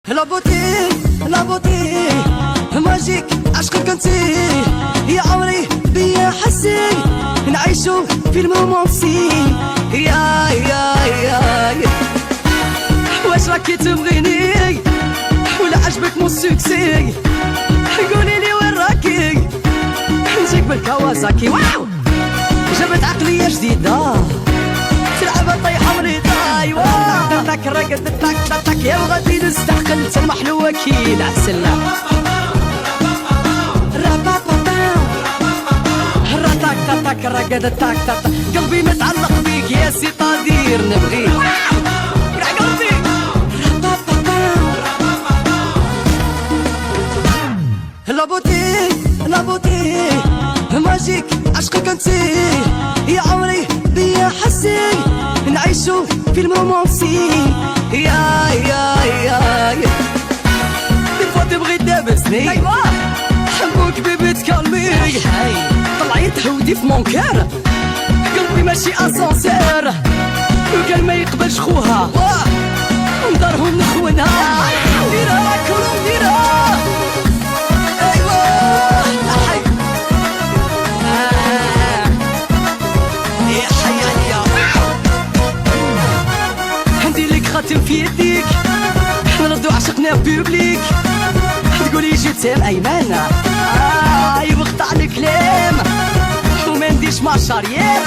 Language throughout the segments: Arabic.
لا بوتي ماجيك عشقك انتي يا عمري بيا حسي نعيشو في المومونسي يا واش راكي تبغيني ولا عجبك مو سوكسي قوليلي وين راكي نجيك بالكوازاكي واو جابت عقلية جديدة تلعب طيحة مريضة ايوا تاك رقد تاك يا وغادي نستقل تلمح له اكيد عالسلة تاك رقد تاك قلبي متعلق بيك يا سي طادير نبغيك يا قلبي لا بوتي ماجيك عشقك انتي يا عمري بيا حسي نعيشو في المومونسي يا دي فوا تبغي تدابسني ايوا حبوك بيبي تكالمي طلعي تهودي في مونكار قلبي ماشي اسانسير وقال ما يقبلش خوها ندارهم نخونها ديرها كلهم ديرها ايوا يا حي عندي لك خاتم في يديك نردو عشقنا بوبليك تقولي جيتام ايمانه يبقطع الكلام وما نديش مع الشارير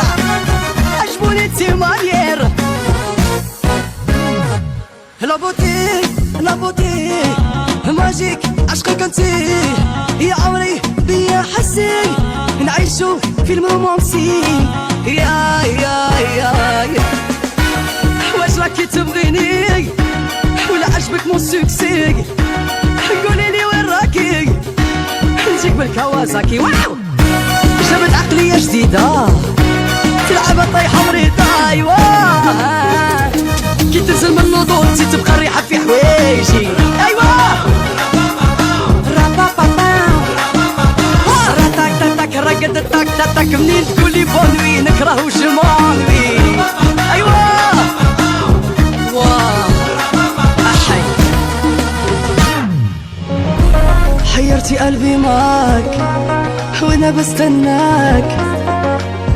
عجبوني التيمارير لا بوتي ماجيك عشقك انتي يا عمري بيا حسي نعيشو في المومونسي يا واش راكي تبغيني ولا عجبك مو سوكسي قوليلي وين راكي نجيك بالكوازاكي واو جابت عقلية جديدة تلعب طيحة مريضة ايوا كي تنزل من النضوض تي تبقى الريحة في حوايجي ايوا تاك رقد تاك منين تقولي بونوي نكرهو جمانوي ايوا حيرتي قلبي معاك وانا بستناك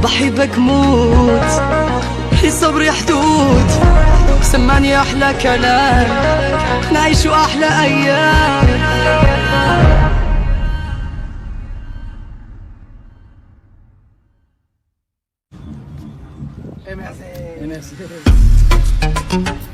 بحبك موت في صبري حدود سمعني احلى كلام نعيشو احلى ايام Merci.